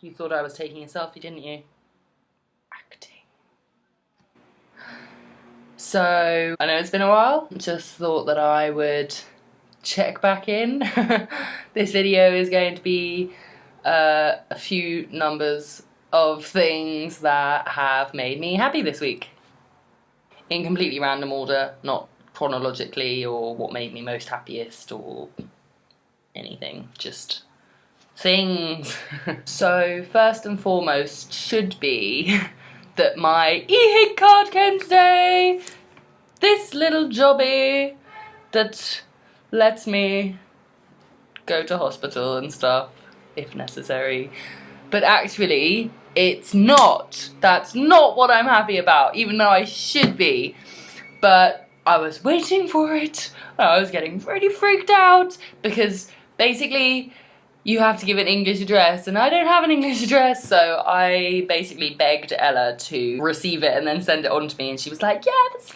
You thought I was taking a selfie, didn't you? Acting. So, I know it's been a while. Just thought that I would check back in. This video is going to be a few numbers of things that have made me happy this week. In completely random order, not chronologically or what made me most happiest or anything, just things. So first and foremost should be that my EHIG card came today. This little jobby that lets me go to hospital and stuff if necessary. But actually, it's not. That's not what I'm happy about, even though I should be. But I was waiting for it. I was getting pretty freaked out because basically you have to give an English address and I don't have an English address, so I basically begged Ella to receive it and then send it on to me, and she was like, yeah, that's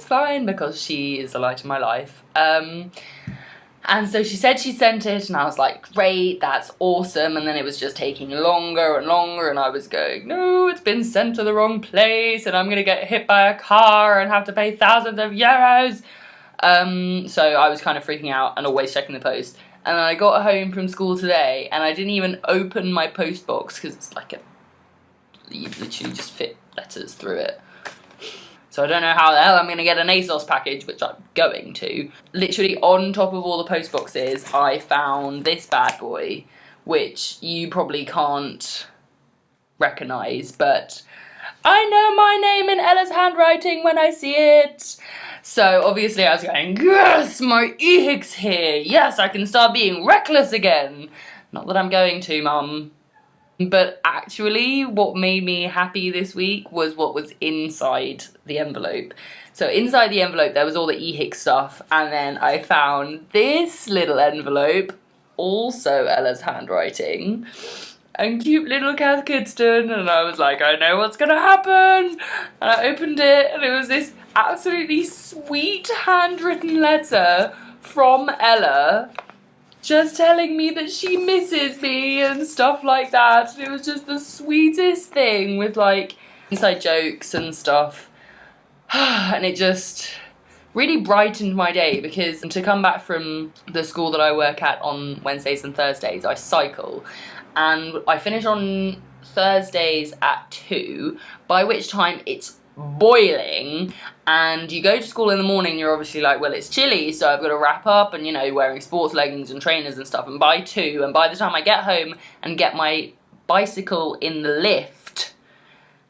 fine, because she is the light of my life. And so she said she sent it, and I was like, great, that's awesome. And then it was just taking longer and longer, and I was going, no, it's been sent to the wrong place, and I'm gonna get hit by a car and have to pay thousands of euros. So I was kind of freaking out and always checking the post. And then I got home from school today, and I didn't even open my post box because it's like you literally just fit letters through it. So I don't know how the hell I'm going to get an ASOS package, which I'm going to. Literally on top of all the post boxes, I found this bad boy, which you probably can't recognise, but I know my name in Ella's handwriting when I see it. So obviously I was going, yes, my EHIG's here. Yes, I can start being reckless again. Not that I'm going to, Mum. But actually, what made me happy this week was what was inside the envelope. So inside the envelope, there was all the EHIG stuff, and then I found this little envelope, also Ella's handwriting, and cute little Kath Kidston, and I was like, I know what's gonna happen. And I opened it, and it was this absolutely sweet handwritten letter from Ella, just telling me that she misses me and stuff like that. And it was just the sweetest thing with like inside jokes and stuff. And it just really brightened my day, because to come back from the school that I work at on Wednesdays and Thursdays, I cycle. And I finish on Thursdays at 2, by which time it's boiling, and you go to school in the morning, you're obviously like, well, it's chilly, so I've got to wrap up and, you know, wearing sports leggings and trainers and stuff, and by 2, and by the time I get home and get my bicycle in the lift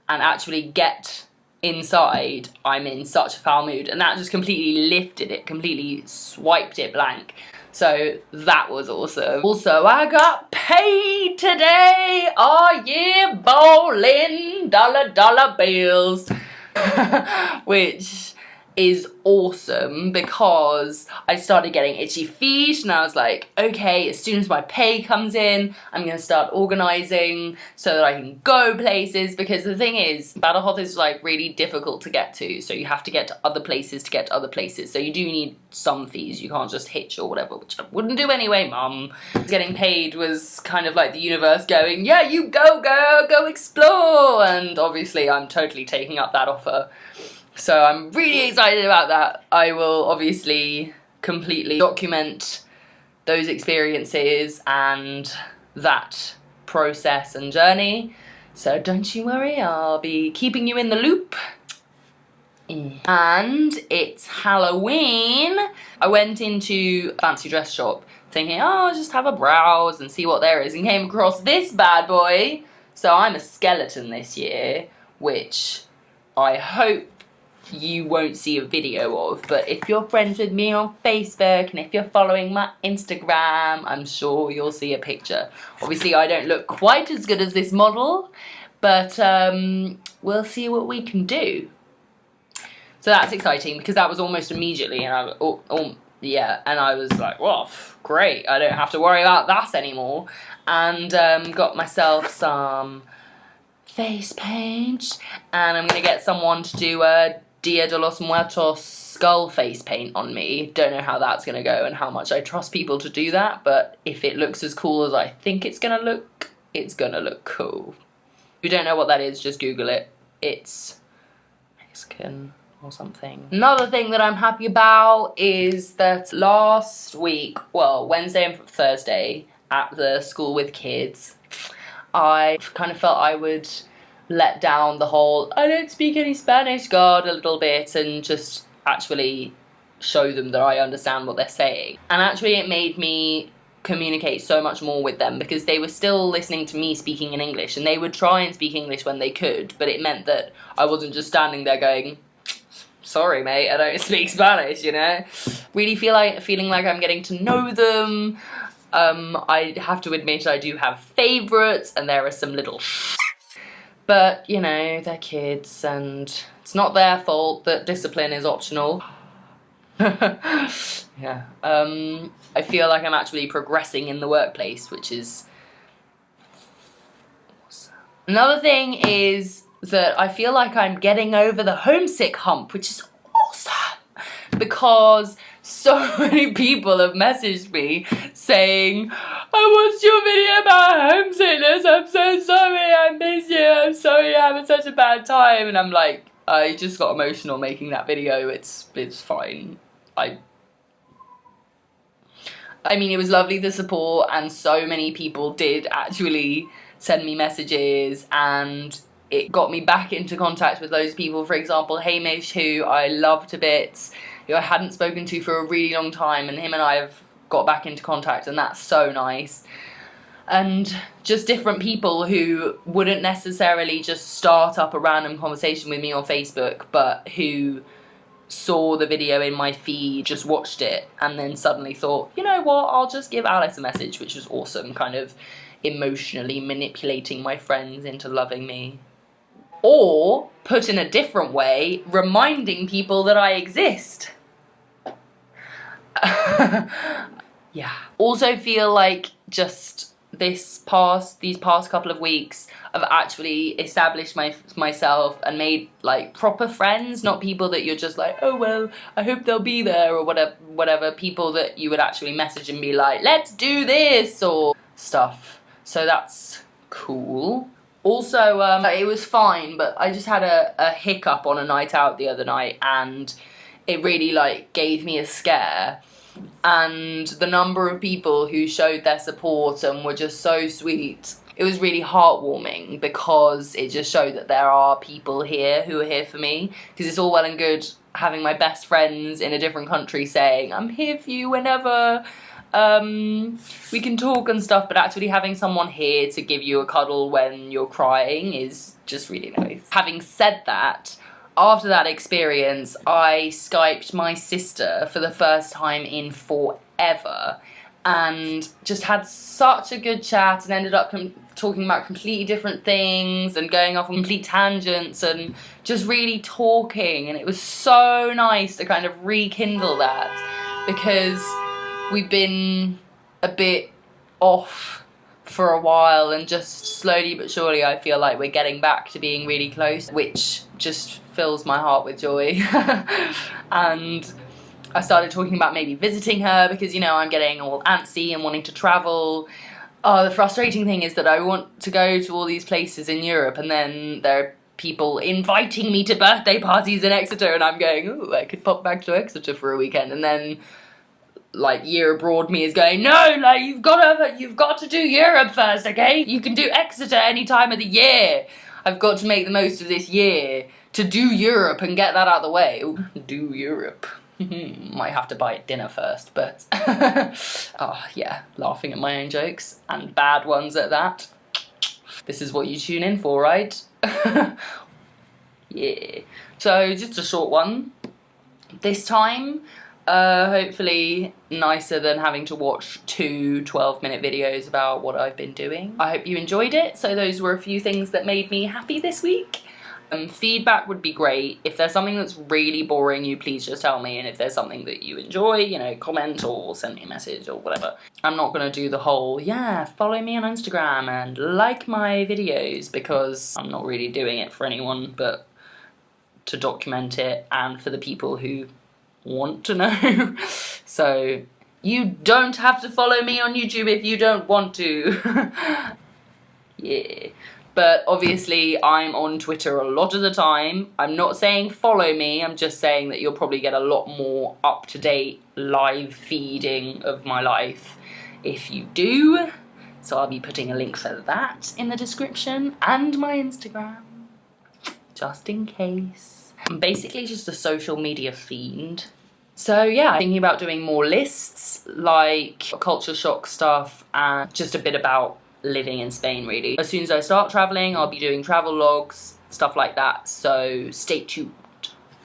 and actually get inside, I'm in such a foul mood, and that just completely lifted it, completely swiped it blank. So that was awesome. Also, I got paid today. Oh yeah, bowling, dollar bills. Which is awesome, because I started getting itchy feet, and I was like, okay, as soon as my pay comes in, I'm gonna start organising so that I can go places, because the thing is, Battlehoth is like really difficult to get to, so you have to get to other places to get to other places, so you do need some fees, you can't just hitch or whatever, which I wouldn't do anyway, Mum. Getting paid was kind of like the universe going, yeah, you go girl, go explore, and obviously I'm totally taking up that offer. So I'm really excited about that. I will obviously completely document those experiences and that process and journey. So don't you worry, I'll be keeping you in the loop. And it's Halloween. I went into a fancy dress shop thinking, oh, I'll just have a browse and see what there is, and came across this bad boy. So I'm a skeleton this year, which I hope you won't see a video of, but if you're friends with me on Facebook and if you're following my Instagram, I'm sure you'll see a picture. Obviously I don't look quite as good as this model, but we'll see what we can do. So that's exciting, because that was almost immediately, and I was like, well, great, I don't have to worry about that anymore. And got myself some face paint, and I'm gonna get someone to do a Dia de los Muertos skull face paint on me. Don't know how that's gonna go and how much I trust people to do that, but if it looks as cool as I think it's gonna look, it's gonna look cool. If you don't know what that is, just Google it. It's Mexican or something. Another thing that I'm happy about is that last week, well, Wednesday and Thursday at the school with kids, I kind of felt I would let down the whole I don't speak any Spanish guard a little bit and just actually show them that I understand what they're saying. And actually it made me communicate so much more with them, because they were still listening to me speaking in English, and they would try and speak English when they could, but it meant that I wasn't just standing there going, sorry mate, I don't speak Spanish, you know? Really feeling like I'm getting to know them. I have to admit I do have favourites, and there are some little but, you know, they're kids, and it's not their fault that discipline is optional. Yeah. I feel like I'm actually progressing in the workplace, which is awesome. Another thing is that I feel like I'm getting over the homesick hump, which is awesome, because so many people have messaged me saying, I watched your video about homesickness, I'm so sorry, I miss you, I'm sorry you're having such a bad time. And I'm like, I just got emotional making that video, it's fine. I mean, it was lovely, the support, and so many people did actually send me messages, and it got me back into contact with those people. For example, Hamish, who I love to bits, who I hadn't spoken to for a really long time, and him and I have got back into contact, and that's so nice. And just different people who wouldn't necessarily just start up a random conversation with me on Facebook, but who saw the video in my feed, just watched it, and then suddenly thought, you know what, I'll just give Alice a message, which was awesome, kind of emotionally manipulating my friends into loving me. Or, put in a different way, reminding people that I exist. Yeah. Also feel like just these past couple of weeks I've actually established myself and made like proper friends, not people that you're just like, oh well, I hope they'll be there, or whatever, people that you would actually message and be like, let's do this, or stuff. So that's cool. Also, it was fine, but I just had a hiccup on a night out the other night, and it really like gave me a scare. And the number of people who showed their support and were just so sweet, it was really heartwarming, because it just showed that there are people here who are here for me. Because it's all well and good having my best friends in a different country saying, I'm here for you whenever, we can talk and stuff, but actually having someone here to give you a cuddle when you're crying is just really nice. Having said that, after that experience, I Skyped my sister for the first time in forever, and just had such a good chat, and ended up talking about completely different things and going off on complete tangents and just really talking, and it was so nice to kind of rekindle that, because we've been a bit off for a while, and just slowly but surely I feel like we're getting back to being really close, which just fills my heart with joy. And I started talking about maybe visiting her, because, you know, I'm getting all antsy and wanting to travel. Oh, the frustrating thing is that I want to go to all these places in Europe, and then there are people inviting me to birthday parties in Exeter, and I'm going, ooh, I could pop back to Exeter for a weekend, and then like year abroad me is going, no, like you've got to do Europe first, okay? You can do Exeter any time of the year. I've got to make the most of this year to do Europe and get that out of the way. Ooh, do Europe. Might have to buy it dinner first, but oh yeah, laughing at my own jokes, and bad ones at that. This is what you tune in for, right? Yeah. So just a short one this time. Hopefully nicer than having to watch two 12-minute videos about what I've been doing. I hope you enjoyed it. So those were a few things that made me happy this week. Feedback would be great. If there's something that's really boring you, please just tell me, and if there's something that you enjoy, you know, comment or send me a message or whatever. I'm not gonna do the whole, yeah, follow me on Instagram and like my videos, because I'm not really doing it for anyone but to document it and for the people who want to know. So you don't have to follow me on YouTube if you don't want to. Yeah. But obviously I'm on Twitter a lot of the time. I'm not saying follow me, I'm just saying that you'll probably get a lot more up-to-date live feeding of my life if you do. So I'll be putting a link for that in the description, and my Instagram, just in case. I'm basically just a social media fiend. So yeah, thinking about doing more lists, like culture shock stuff and just a bit about living in Spain, really. As soon as I start traveling, I'll be doing travel logs, stuff like that, so stay tuned.